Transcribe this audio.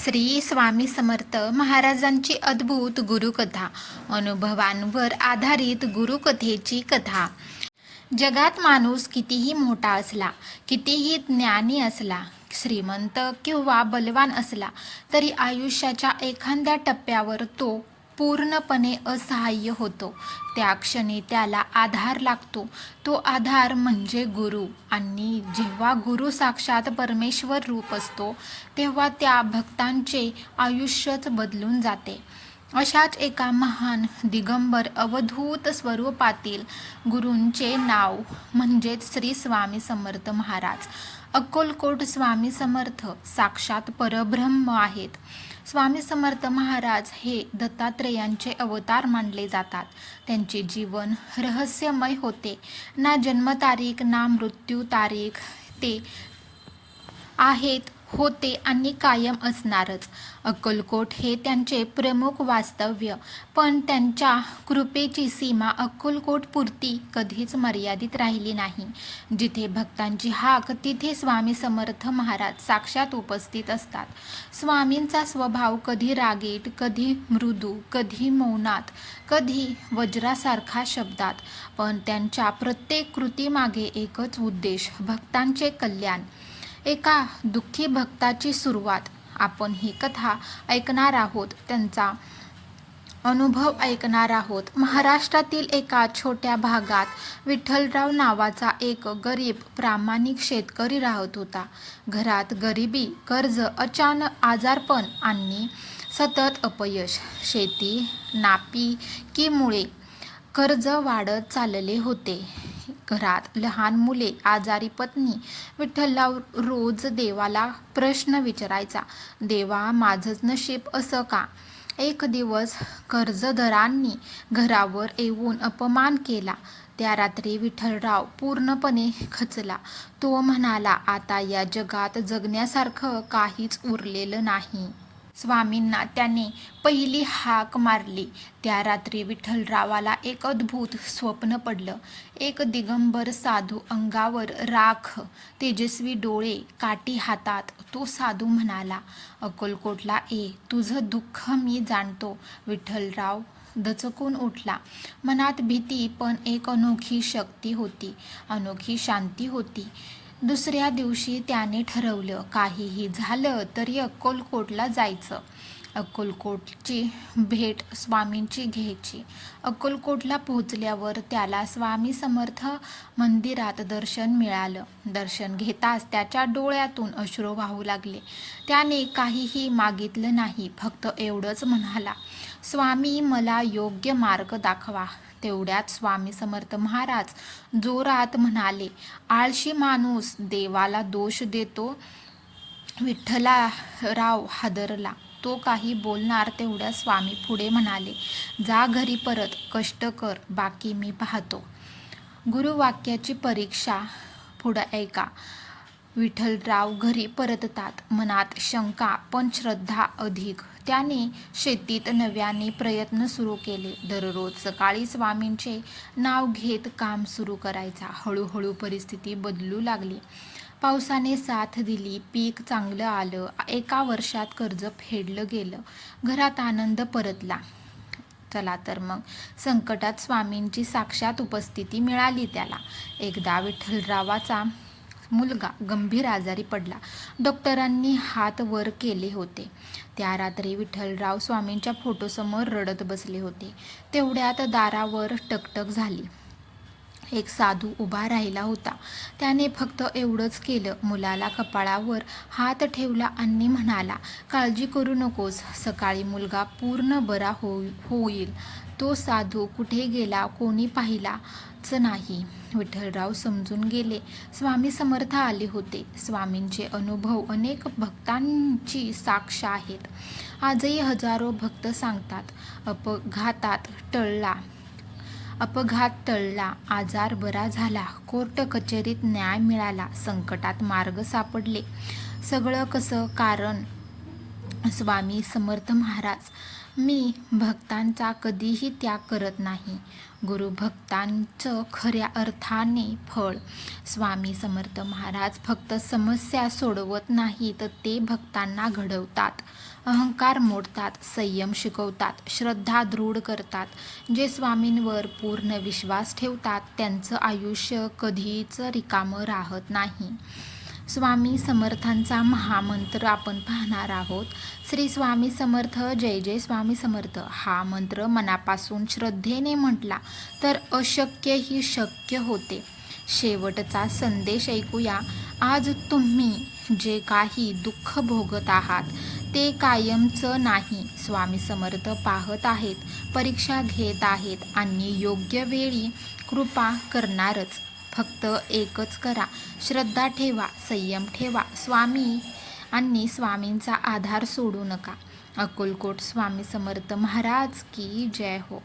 श्री स्वामी समर्थ महाराजांची अद्भुत गुरुकथा. अनुभवांवर आधारित गुरुकथेची कथा. जगात माणूस कितीही मोठा असला, कितीही ज्ञानी असला, श्रीमंत किंवा बलवान असला तरी आयुष्याच्या एखाद्या टप्प्यावर तो पूर्णपणे असहाय्य होतो. त्या क्षणी त्याला आधार लागतो. तो आधार म्हणजे गुरु. आणि जेव्हा गुरु साक्षात परमेश्वर रूप असतो तेव्हा त्या भक्तांचे आयुष्यच बदलून जाते. अशाच एका महान दिगंबर अवधूत स्वरूपातील गुरूंचे नाव म्हणजेच श्री स्वामी समर्थ महाराज. अक्कलकोट स्वामी समर्थ साक्षात परब्रह्म आहेत. स्वामी समर्थ महाराज हे दत्तात्रेयांचे अवतार मानले जातात. त्यांचे जीवन रहस्यमय होते. ना जन्मतारीख ना मृत्यू तारीख. ते आहेत, होते आणि कायम असणारच. अक्कलकोट हे त्यांचे प्रमुख वास्तव्य. पण त्यांच्या कृपेची सीमा अक्कलकोट पुरती कधीच मर्यादित राहिली नाही. जिथे भक्तांची हाक तिथे स्वामी समर्थ महाराज साक्षात उपस्थित असतात. स्वामींचा स्वभाव कधी रागीट, कधी मृदू, कधी मौनात, कधी वज्रासारखा शब्दात. पण त्यांच्या प्रत्येक कृतीमागे एकच उद्देश, भक्तांचे कल्याण. एका दुःखी भक्ताची सुरुवात. आपण ही कथा ऐकणार आहोत, त्यांचा अनुभव ऐकणार आहोत. महाराष्ट्रातील एका छोट्या भागात विठ्ठलराव नावाचा एक गरीब प्रामाणिक शेतकरी राहत होता. घरात गरिबी, कर्ज, अचानक आजारपण आणि सतत अपयश. शेती नापिकीमुळे कर्ज वाढत चालले होते. घरात लहान मुले, आजारी पत्नी. विठ्ठलराव रोज देवाला प्रश्न विचारायचा, देवा माझंच नशीब असं का? एक दिवस कर्जदारांनी घरावर येऊन अपमान केला. त्या रात्री विठ्ठलराव पूर्णपणे खचला. तो म्हणाला, आता या जगात जगण्यासारखं काहीच उरलेलं नाही. स्वामींना त्याने पहिली हाक मारली. त्या रात्री विठ्ठलरावाला एक अद्भुत स्वप्न पडलं. एक दिगंबर साधू, अंगावर राख, तेजस्वी डोळे, काठी हातात. तो साधू म्हणाला, अक्कलकोटला ये, तुझं दुःख मी जाणतो. विठ्ठलराव दचकून उठला. मनात भीती पण एक अनोखी शक्ती होती, अनोखी शांती होती. दुसऱ्या दिवशी त्याने ठरवलं, काहीही झालं तरी अक्कलकोटला जायचं. अक्कलकोटची भेट स्वामींची घ्यायची. अक्कलकोटला पोहोचल्यावर त्याला स्वामी समर्थ मंदिरात दर्शन मिळालं. दर्शन घेताच त्याच्या डोळ्यातून अश्रू वाहू लागले. त्याने काहीही मागितलं नाही, फक्त एवढंच म्हणाला, स्वामी मला योग्य मार्ग दाखवा. तेवढ्यात स्वामी समर्थ महाराज जोरात म्हणाले, आळशी माणूस देवाला दोष देतो. विठ्ठलराव हादरला. तो काही बोलणार तेवढ्या स्वामी पुढे म्हणाले, जा घरी परत, कष्ट कर, बाकी मी पाहतो. गुरुवाक्याची परीक्षा पुढे ऐका. विठ्ठलराव घरी परततात. मनात शंका पण श्रद्धा अधिक. त्याने शेतीत नव्याने प्रयत्न सुरू केले. दररोज सकाळी स्वामींचे नाव घेत काम सुरू करायचा. हळूहळू परिस्थिती बदलू लागली. पावसाने साथ दिली, पीक चांगलं आलं. एका वर्षात कर्ज फेडलं गेलं. घरात आनंद परतला. चला तर मग संकटात स्वामींची साक्षात उपस्थिती मिळाली त्याला. एकदा विठ्ठलरावाचा मुलगा गंभीर आजारी पडला. डॉक्टरांनी हात वर केले होते. त्या रात्री विठ्ठलराव स्वामींच्या फोटोसमोर रडत बसले होते. तेवढ्यात दारावर टकटक झाली. एक साधू उभा राहिला होता. त्याने फक्त एवढंच केलं, मुलाला कपाळावर हात ठेवला आणि म्हणाला, काळजी करू नकोस, सकाळी मुलगा पूर्ण बरा होईल. तो साधू कुठे गेला, कोणी पाहिलाच नाही. विठ्ठलराव समजून गेले, स्वामी समर्थ आले होते. स्वामींचे अनुभव अनेक भक्तांची साक्ष आहेत. आजही हजारो भक्त सांगतात, अपघात टळला, आजार बरा झाला, कोर्ट कचेरीत न्याय मिळाला, संकटात मार्ग सापडले. सगळं कसं? कारण स्वामी समर्थ महाराज. मी भक्तांचा कधीही त्याग करत नाही. गुरु भक्तांचं खऱ्या अर्थाने फळ. स्वामी समर्थ महाराज फक्त समस्या सोडवत नाहीत, ते भक्तांना घडवतात, अहंकार मोडतात, संयम शिकवतात, श्रद्धा दृढ करतात. जे स्वामींवर पूर्ण विश्वास ठेवतात त्यांचं आयुष्य कधीच रिकामं राहत नाही. स्वामी समर्थांचा महामंत्र आपण पाहणार आहोत. श्री स्वामी समर्थ, जय जय स्वामी समर्थ. हा मंत्र मनापासून श्रद्धेने म्हटला तर अशक्यही शक्य होते. शेवटचा संदेश ऐकूया. आज तुम्ही जे काही दुःख भोगत आहात ते कायमचं नाही. स्वामी समर्थ पाहत आहेत, परीक्षा घेत आहेत आणि योग्य वेळी कृपा करणारच. फक्त एकच करा, श्रद्धा ठेवा, संयम ठेवा, स्वामी आणि स्वामींचा आधार सोडू नका. अक्कलकोट स्वामी समर्थ महाराज की जय हो.